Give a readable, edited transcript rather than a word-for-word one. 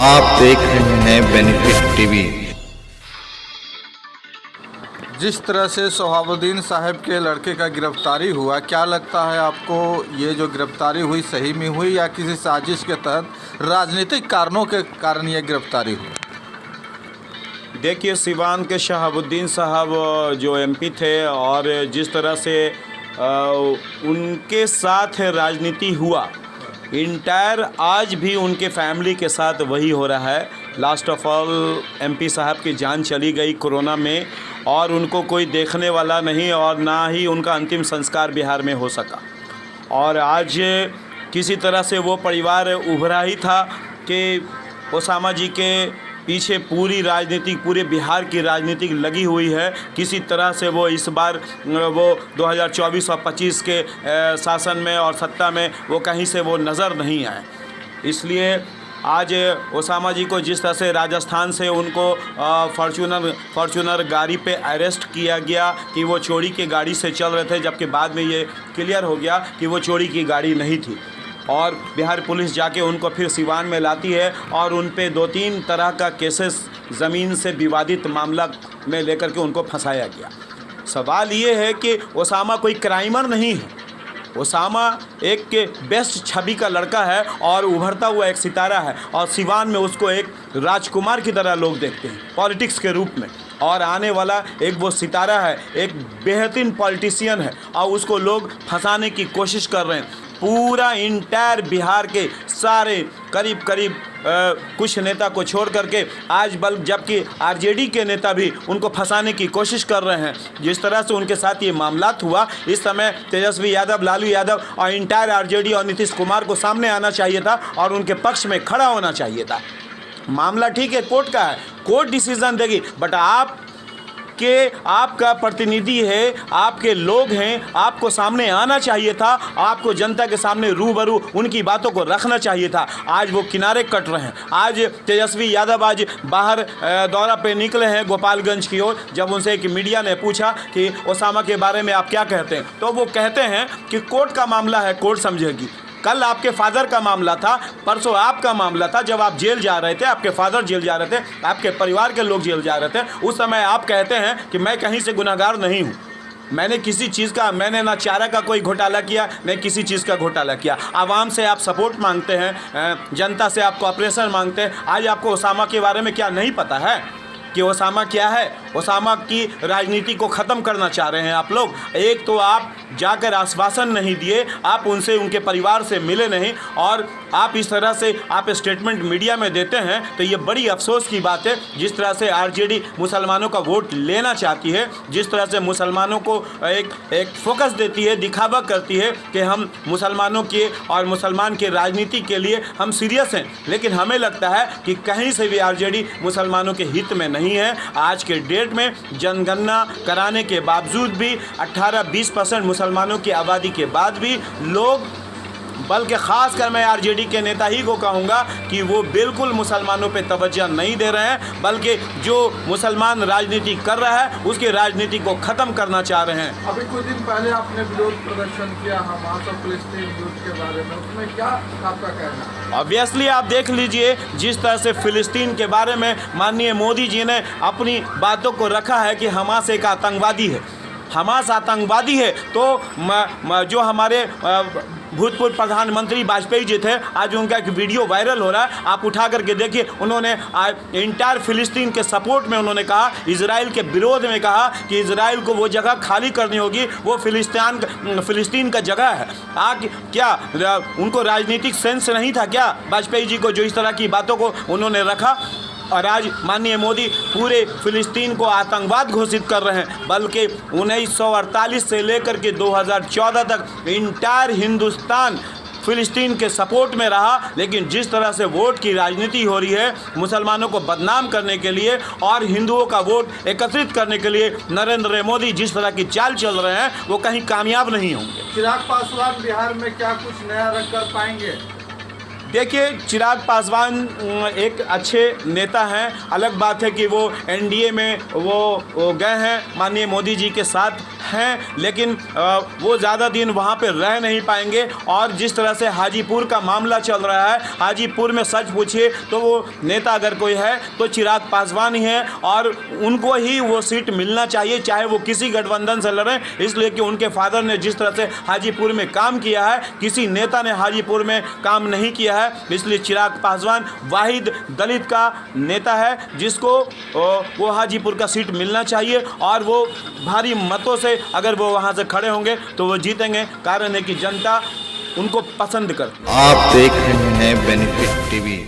आप देख रहे हैं बेनिफिट टीवी। जिस तरह से सोहाबुद्दीन साहब के लड़के का गिरफ्तारी हुआ, क्या लगता है आपको ये जो गिरफ्तारी हुई सही में हुई या किसी साजिश के तहत राजनीतिक कारणों के कारण ये गिरफ्तारी हुई? देखिए, सिवान के शहाबुद्दीन साहब जो एमपी थे और जिस तरह से उनके साथ राजनीति हुआ, इंटायर आज भी उनके फैमिली के साथ वही हो रहा है। लास्ट ऑफ ऑल एमपी साहब की जान चली गई कोरोना में और उनको कोई देखने वाला नहीं और ना ही उनका अंतिम संस्कार बिहार में हो सका। और आज किसी तरह से वो परिवार उभरा ही था कि ओसामा जी के पीछे पूरी राजनीति, पूरे बिहार की राजनीति लगी हुई है। किसी तरह से वो इस बार वो 2024 और 25 के शासन में और सत्ता में वो कहीं से वो नज़र नहीं आए। इसलिए आज ओसामा जी को जिस तरह से राजस्थान से उनको फॉर्च्यूनर गाड़ी पे अरेस्ट किया गया कि वो चोरी की गाड़ी से चल रहे थे, जबकि बाद में ये क्लियर हो गया कि वो चोरी की गाड़ी नहीं थी। और बिहार पुलिस जाके उनको फिर सिवान में लाती है और उन पे 2-3 तरह का केसेस ज़मीन से विवादित मामला में लेकर के उनको फंसाया गया। सवाल ये है कि ओसामा कोई क्राइमर नहीं है। ओसामा एक के बेस्ट छवि का लड़का है और उभरता हुआ एक सितारा है और सिवान में उसको एक राजकुमार की तरह लोग देखते हैं पॉलिटिक्स के रूप में। और आने वाला एक वो सितारा है, एक बेहतरीन पॉलिटिशियन है और उसको लोग फंसाने की कोशिश कर रहे हैं। पूरा इंटायर बिहार के सारे करीब कुछ नेता को छोड़ करके आज जबकि आरजेडी के नेता भी उनको फंसाने की कोशिश कर रहे हैं। जिस तरह से उनके साथ ये मामलात हुआ, इस समय तेजस्वी यादव, लालू यादव और इंटायर आरजेडी और नीतीश कुमार को सामने आना चाहिए था और उनके पक्ष में खड़ा होना चाहिए था। मामला ठीक है, कोर्ट का है, कोर्ट डिसीजन देगी, बट आपका प्रतिनिधि है, आपके लोग हैं, आपको सामने आना चाहिए था, आपको जनता के सामने रूबरू उनकी बातों को रखना चाहिए था। आज वो किनारे कट रहे हैं। आज तेजस्वी यादव आज बाहर दौरा पे निकले हैं गोपालगंज की ओर। जब उनसे एक मीडिया ने पूछा कि ओसामा के बारे में आप क्या कहते हैं, तो वो कहते हैं कि कोर्ट का मामला है, कोर्ट समझेगी। कल आपके फादर का मामला था, परसों आपका मामला था। जब आप जेल जा रहे थे, आपके फादर जेल जा रहे थे, आपके परिवार के लोग जेल जा रहे थे, उस समय आप कहते हैं कि मैं कहीं से गुनहगार नहीं हूँ, मैंने किसी चीज़ का, मैंने ना चारा का कोई घोटाला किया, न किसी चीज़ का घोटाला किया। आवाम से आप सपोर्ट मांगते हैं, जनता से आप कोऑपरेशन मांगते हैं। आज आपको ओसामा के बारे में क्या नहीं पता है कि ओसामा क्या है? ओसामा की राजनीति को ख़त्म करना चाह रहे हैं आप लोग। एक तो आप जाकर आश्वासन नहीं दिए, आप उनसे, उनके परिवार से मिले नहीं और आप इस तरह से आप स्टेटमेंट मीडिया में देते हैं, तो ये बड़ी अफसोस की बात है। जिस तरह से आरजेडी मुसलमानों का वोट लेना चाहती है, जिस तरह से मुसलमानों को एक फोकस देती है, दिखावा करती है कि हम मुसलमानों के और मुसलमान के राजनीति के लिए हम सीरियस हैं, लेकिन हमें लगता है कि कहीं से भी आरजेडी मुसलमानों के हित में नहीं है। आज के डेट में जनगणना कराने के बावजूद भी 18-20% मुसलमानों की आबादी के बाद भी लोग, बल्कि ख़ासकर मैं आरजेडी के नेता ही को कहूँगा कि वो बिल्कुल मुसलमानों पे तवज्जो नहीं दे रहे हैं, बल्कि जो मुसलमान राजनीति कर रहा है उसकी राजनीति को ख़त्म करना चाह रहे हैं। अभी कुछ दिन पहले आपने विरोध प्रदर्शन किया हमास और फिलिस्तीन युद्ध के बारे में, उसमें क्या आपका कहना है? ऑब्वियसली आप देख लीजिए, जिस तरह से फ़िलिस्तीन के बारे में माननीय मोदी जी ने अपनी बातों को रखा है कि हमास एक आतंकवादी है, हमास आतंकवादी है, तो जो हमारे भूतपूर्व प्रधानमंत्री वाजपेयी जी थे, आज उनका एक वीडियो वायरल हो रहा है, आप उठा करके देखिए। उन्होंने इंटायर फिलिस्तीन के सपोर्ट में उन्होंने कहा, इजराइल के विरोध में कहा कि इजराइल को वो जगह खाली करनी होगी, वो फिलिस्तीन का जगह है। क्या उनको राजनीतिक सेंस नहीं था क्या वाजपेयी जी को, जो इस तरह की बातों को उन्होंने रखा? और आज माननीय मोदी पूरे फिलिस्तीन को आतंकवाद घोषित कर रहे हैं, बल्कि 1948 से लेकर के 2014 तक इंटायर हिंदुस्तान फिलिस्तीन के सपोर्ट में रहा। लेकिन जिस तरह से वोट की राजनीति हो रही है, मुसलमानों को बदनाम करने के लिए और हिंदुओं का वोट एकत्रित करने के लिए नरेंद्र मोदी जिस तरह की चाल चल रहे हैं, वो कहीं कामयाब नहीं होंगे। चिराग पासवान बिहार में क्या कुछ नया रख कर पाएंगे? देखिए, चिराग पासवान एक अच्छे नेता हैं। अलग बात है कि वो एनडीए में वो गए हैं, माननीय मोदी जी के साथ हैं, लेकिन वो ज़्यादा दिन वहाँ पे रह नहीं पाएंगे। और जिस तरह से हाजीपुर का मामला चल रहा है, हाजीपुर में सच पूछिए तो वो नेता अगर कोई है तो चिराग पासवान ही है, और उनको ही वो सीट मिलना चाहिए, चाहे वो किसी गठबंधन से लड़ें। इसलिए कि उनके फादर ने जिस तरह से हाजीपुर में काम किया है, किसी नेता ने हाजीपुर में काम नहीं किया है। इसलिए चिराग पासवान वाहिद दलित का नेता है जिसको वो हाजीपुर का सीट मिलना चाहिए, और वो भारी मतों से अगर वो वहाँ से खड़े होंगे तो वो जीतेंगे। कारण है कि जनता उनको पसंद करती है। आप देख रहे हैं बेनिफिट टीवी।